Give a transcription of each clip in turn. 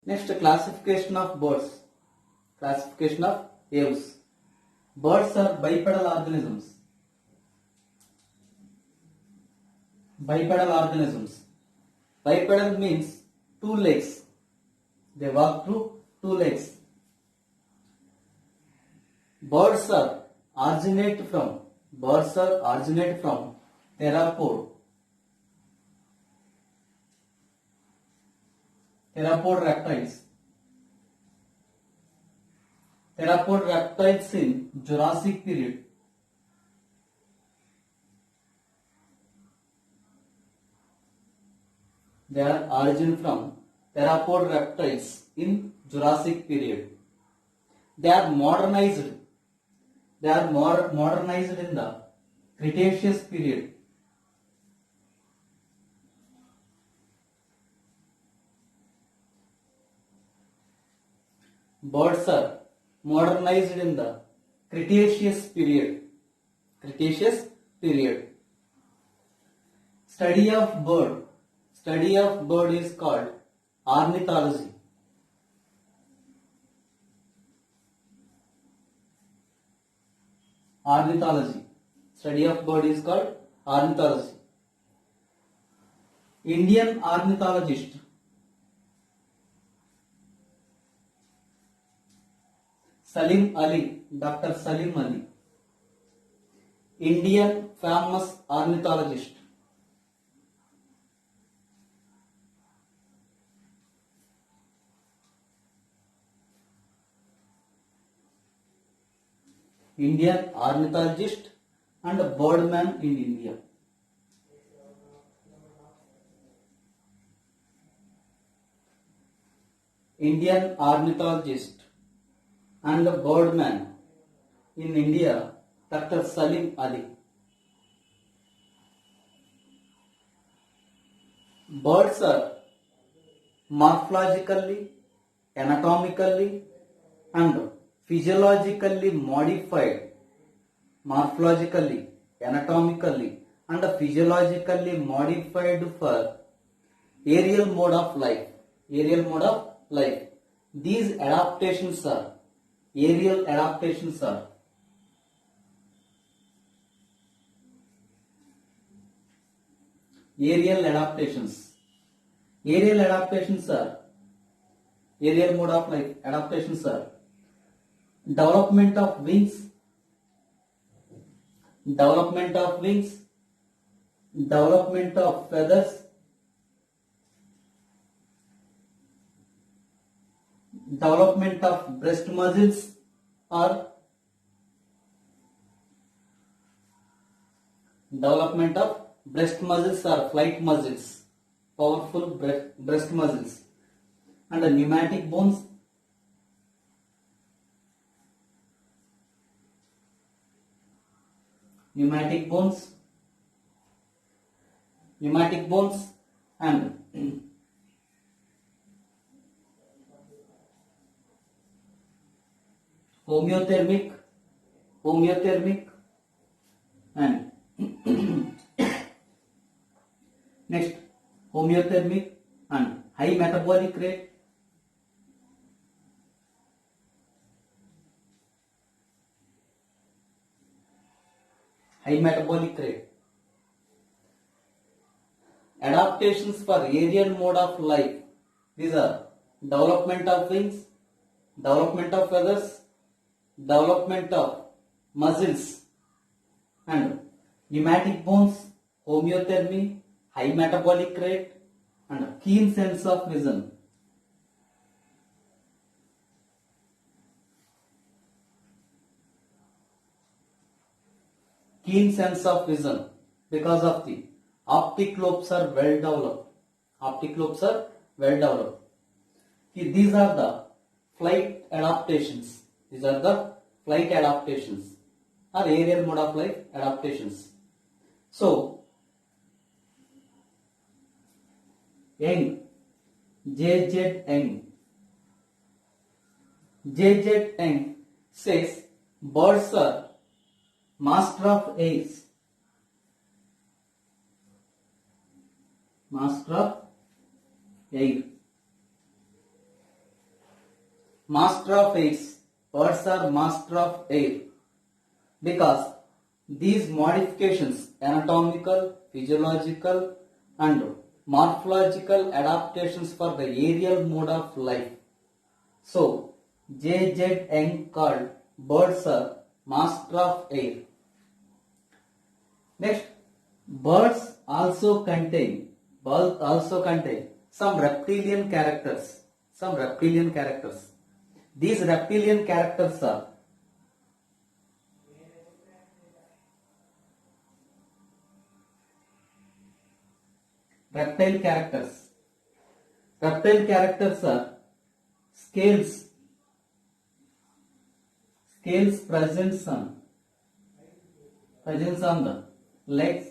Next, classification of birds. Classification of aves. Birds are bipedal organisms. Bipedal organisms. Bipedal means two legs. They walk through two legs. Birds originate from theropod. Theropod reptiles. Theropod reptiles in Jurassic period. They are origin from theropod reptiles in Jurassic period. They are modernized. Modernized in the Cretaceous period. Birds are modernized in the Cretaceous period. Cretaceous period. Study of bird is called ornithology. Ornithology. Study of bird is called ornithology. Indian ornithologist Salim Ali, Dr. Salim Ali. Indian famous ornithologist. Indian ornithologist and birdman in India. Indian ornithologist and birdman in India, Dr. Salim Ali. Birds are morphologically, anatomically and physiologically modified. Morphologically, anatomically and physiologically modified for aerial mode of life. Aerial mode of life. These adaptations are aerial adaptations are aerial adaptations. Aerial adaptations are aerial mode of life. Adaptations are development of wings, development of wings, development of feathers, development of breast muscles or development of breast muscles or flight muscles, powerful breast muscles, and the pneumatic bones, pneumatic bones and homeothermic and next homeothermic and high metabolic rate, adaptations for aerial mode of life. These are development of wings, development of feathers, development of muscles and pneumatic bones, homeothermy, high metabolic rate and keen sense of vision. Keen sense of vision because of the optic lobes are well developed. These are the flight adaptations. Or aerial mode of life adaptations. So, Young, J.Z. Young says birds are master of air. master of airs. Birds are master of air because these modifications, anatomical, physiological and morphological adaptations for the aerial mode of life. So, J.Z. Young called birds are master of air. Next, birds also contain some reptilian characters. These reptilian characters are reptile characters. Reptile characters are scales present on the legs.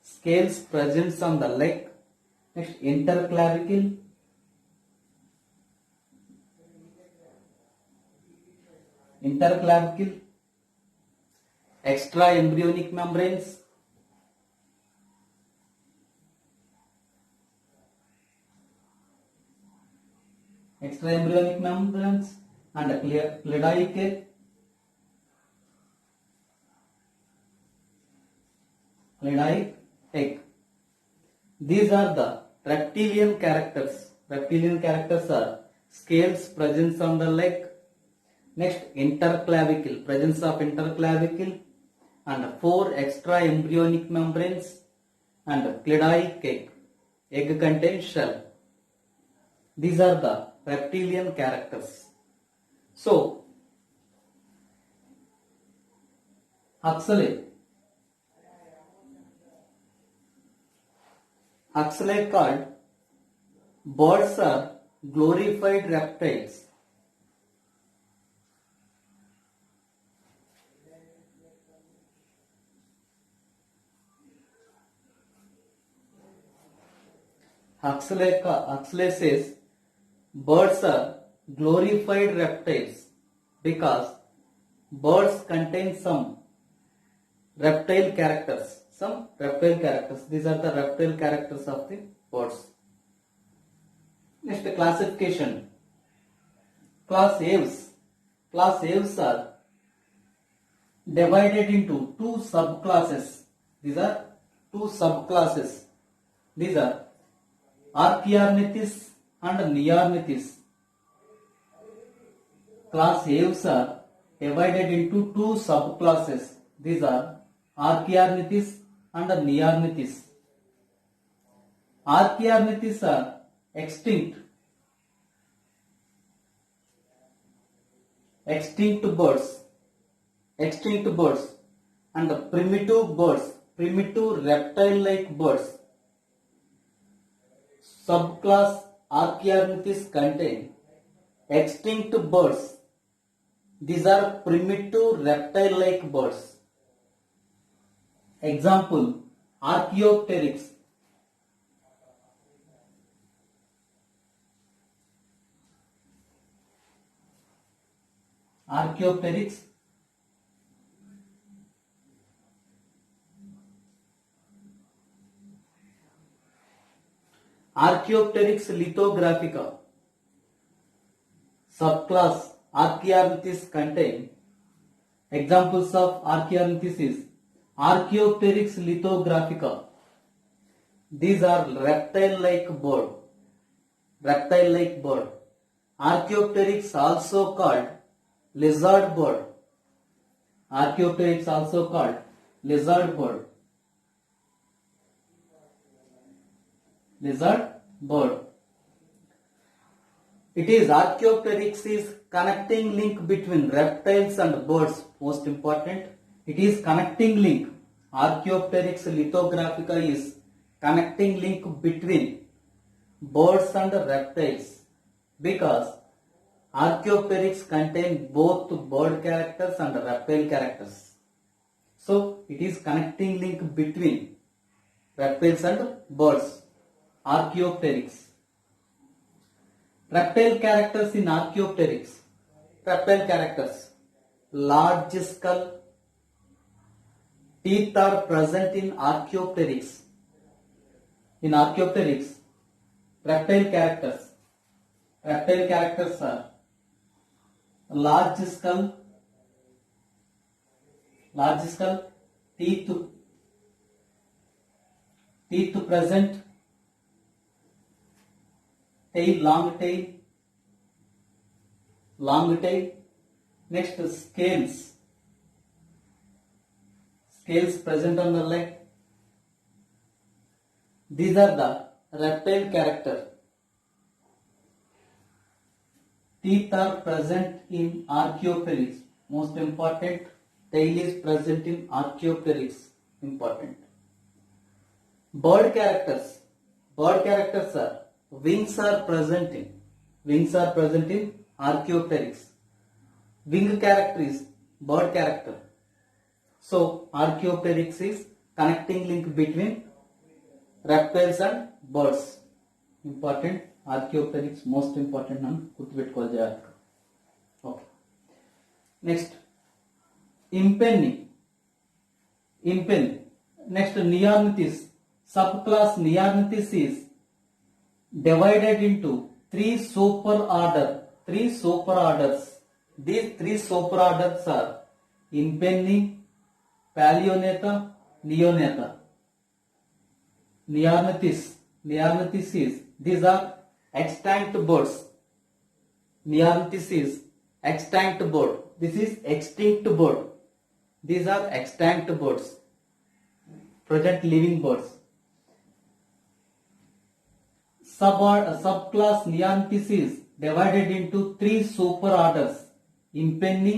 Scales present on the leg. Next, interclavicle. Extra embryonic membranes. And a cleidoic egg. These are the reptilian characters. Reptilian characters are scales presence on the leg. Next, interclavicle, presence of interclavicle and 4 extra embryonic membranes and cleidoic egg. Egg contains shell. These are the reptilian characters. So, Huxley called birds are glorified reptiles. Huxley says birds are glorified reptiles because birds contain some reptile characters. These are the reptile characters of the birds. Next, classification. Class Aves. Class Aves are divided into 2 subclasses. These are 2 subclasses. These are Archaeornithis and Neornithis. Class Aves are divided into 2 subclasses. These are Archaeornithis and Neornithis. Archaeornithis are extinct birds and primitive reptile-like birds. Subclass Archaeornithis contain extinct birds. These are primitive reptile-like birds. Example, Archaeopteryx. Archaeopteryx. Archaeopteryx lithographica. Subclass Archaeornithis contain examples of Archaeornithis is Archaeopteryx lithographica. These are reptile-like bird. Archaeopteryx also called lizard bird. It is Archaeopteryx is connecting link between reptiles and birds. Most important, it is connecting link. Archaeopteryx lithographica is connecting link between birds and reptiles because Archaeopteryx contain both bird characters and reptile characters. So it is connecting link between reptiles and birds. Archaeopteryx. Reptile characters in Archaeopteryx. Large skull. Teeth are present in Archaeopteryx. Reptile Reptile characters are large skull, teeth, present, tail, long tail. Next, scales present on the leg. These are the reptile character. Teeth are present in archaeopteryx. Most important. Tail is present in archaeopteryx. Important. Bird characters. Are wings are present in archaeopteryx. Wing character is bird character. So archaeopteryx is connecting link between reptiles and birds. Important. Archaeopteryx most important మనం గుర్తుపెట్టుకోవాలి జాగ్రత్తగా. Okay. Next Impennae. Next Neornithes. Sub class Neornithes is divided into three super orders. These three super orders are impenni, Palaeoneta, Neonata. Nearnithis is, these are extinct birds. Nearnithis is extinct bird. This is extinct bird. These are extinct birds. Present living birds. Subclass Nearnithis is divided into three super orders. Impenni,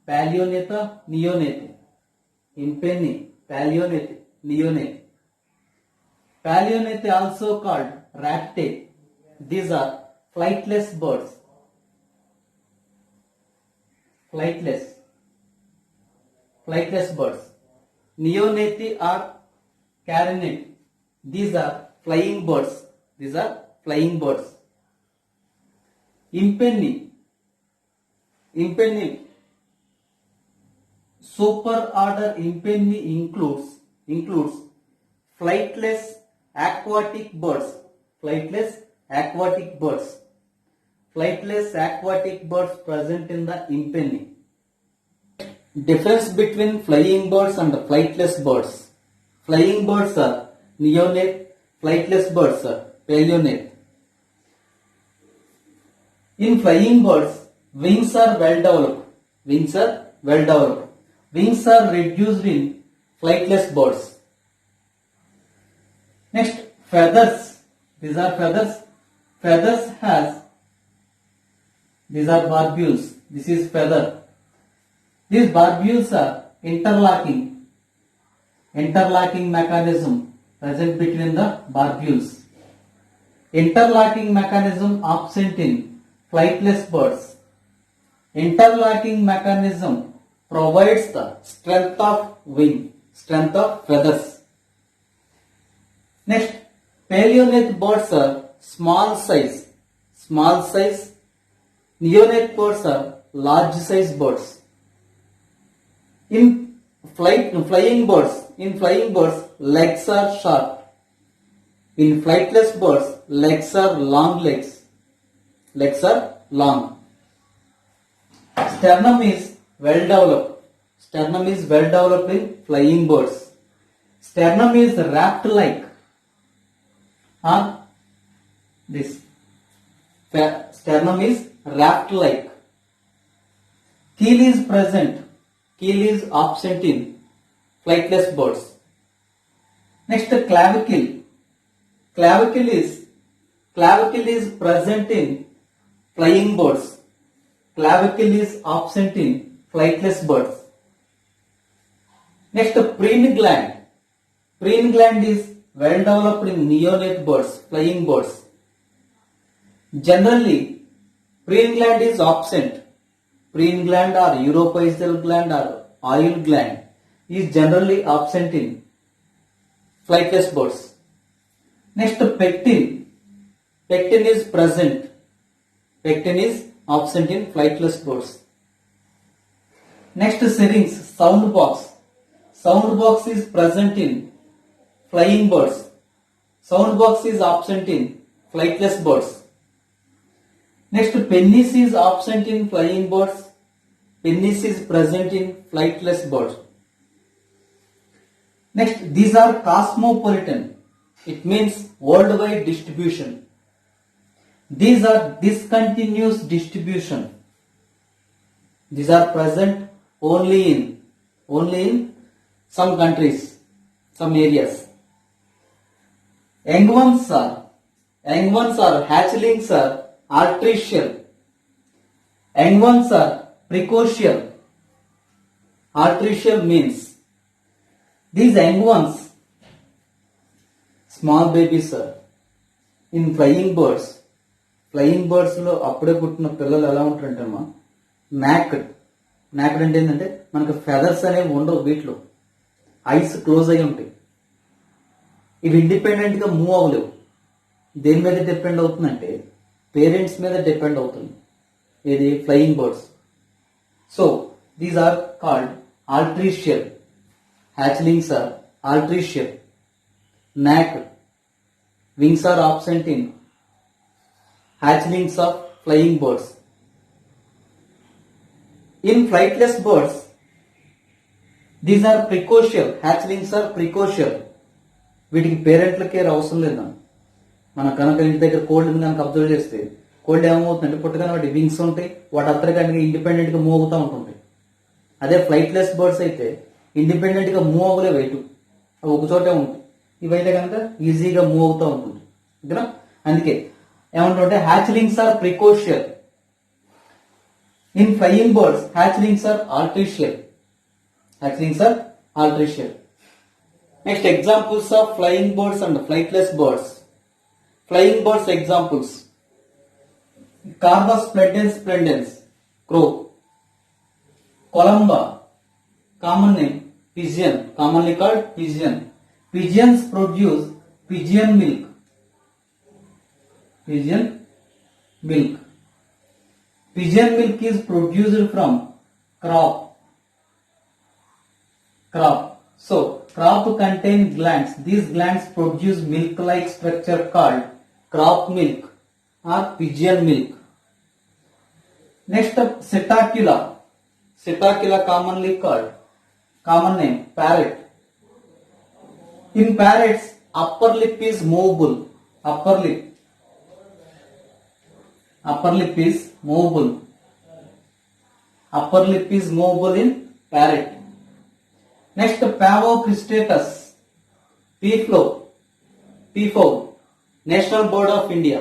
Palaeoneta, Neonate. Impenni, Palaeonete, Neonate. Palaeonete also called raptae. These are flightless birds. Flightless birds. Neonate are carinate. These are flying birds. Impenni. Super order Impenni includes flightless aquatic birds. Flightless aquatic birds present in the Impenni. Difference between flying birds and flightless birds. Flying birds are neonate, flightless birds are palaeonate. In flying birds, wings are well developed. Wings are reduced in flightless birds. Next, feathers. These are feathers. These are barbules. This is feather. These barbules are interlocking mechanism present between the barbules. Interlocking mechanism absent in flightless birds. Interlocking mechanism provides the strength of feathers. Next, palaeonate birds are small size. Neonate birds are large size birds. In flying birds, legs are short. In flightless birds, legs are long. Sternum is well developed in flying birds. Sternum is raft like on this. Sternum is raft like. Keel is present. Keel is absent in flightless birds. Next, clavicle. Clavicle is present in flying birds. Clavicle is absent in flightless birds. Next, preen gland. Preen gland is well developed in neonate birds, flying birds. Generally, preen gland is absent. Preen gland or urophyseal gland or oil gland is generally absent in flightless birds. Next, pecten. Pecten is present. Pecten is absent in flightless birds. Next, syrinx, sound box. Sound box is present in flying birds. Sound box is absent in flightless birds. Next, penis is absent in flying birds. Penis is present in flightless birds. Next, these are cosmopolitan. It means worldwide distribution. These are discontinuous distribution. These are present only in some countries, some areas. Young ones are hatchlings are artificial. Young ones are precocial. Artificial means these young ones, small babies are in flying birds. Flying birds లో అప్పుడే పుట్టిన పిల్లలు ఎలా ఉంటారంటమ్మా, knocked అంటే ఏంటంటే మనకు feathers అనేవి ఉండవు, వీటిలో ఐస్ క్లోజ్ అయి ఉంటాయి. ఇవి ఇండిపెండెంట్ గా మూవ్ అవ్వలేవు. దేని మీద డిపెండ్ అవుతుందంటే పేరెంట్స్ మీద డిపెండ్ అవుతుంది. ఇది flying birds. So these are called altricial. Hatchlings are altricial. Naked. Wings are absent in hatchlings of flying birds. In flightless birds, these are precocial. Hatchlings are precocial. వీటికి పేరెంట్ల care అవసరం లేదు. మన కనుక ఇంటి దగ్గర కోల్డ్ కనుక అబ్జర్వ్ చేస్తే cold ఏమవుతుందంటే పుట్టగానే వాటి వింగ్స్ ఉంటాయి, వాటి అత్తరికానికి ఇండిపెండెంట్ గా మూవ్ అవుతూ ఉంటుంటాయి. అదే ఫ్లైట్లెస్ బర్డ్స్ అయితే ఇండిపెండెంట్ గా మూవ్ అవ్వలేవు, ఎటు అవి ఒక చోటే ఉంటాయి. ఇవైతే కనుక ఈజీగా మూవ్ అవుతూ ఉంటుంది. ఓకేనా? అందుకే ఏమంటే hatchlings are precocial. In flying birds, hatchlings are artificial. Next, examples of flying birds and flightless birds. Flying birds examples: Corvus splendens, crow. Columba, common name, pigeon, commonly called pigeon. Pigeons produce pigeon milk. Pigeon milk is produced from crop. So crop contain glands. These glands produce milk-like structure called crop milk or pigeon milk. Next up, Psittacula commonly called, common name, parrot. In parrots, upper lip is movable. Upper lip is movable. Upper lip is movable in parrot. Next, Pavo cristatus, peafowl, national bird of India.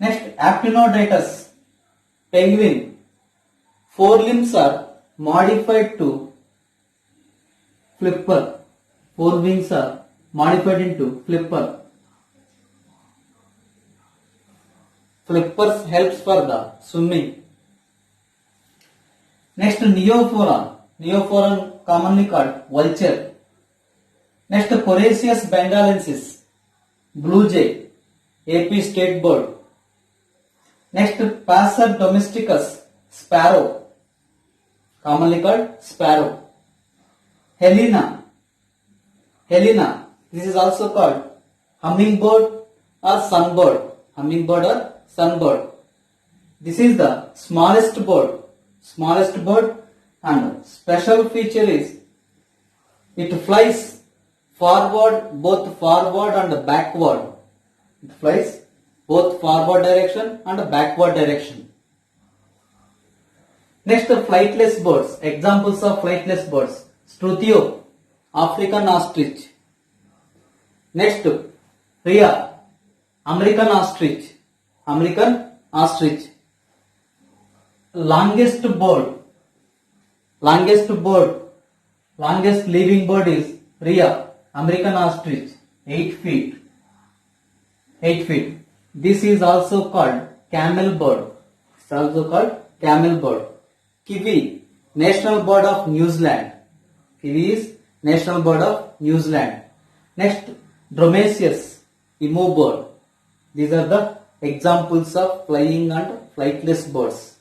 Next, Aptenodytes, penguin. Four limbs are modified to flipper. Four wings are modified into flipper. Flippers helps for the swimming. Next, Neophoran commonly called vulture. Next, Coraceus bengalensis, blue jay, AP state bird. Next, Passer domesticus, sparrow, commonly called sparrow. Helena, this is also called hummingbird or sunbird. This is the smallest bird, and special feature is it flies both forward and backward. It flies both forward direction and backward direction. Next, flightless birds. Examples of flightless birds: Struthio, African ostrich. Next, Rhea, American ostrich. Longest living bird is Rhea, American ostrich, 8 feet. This is also called camel bird. Kiwi, national bird of New Zealand. Next, Dromaeus, emu bird. These are the examples of flying and flightless birds.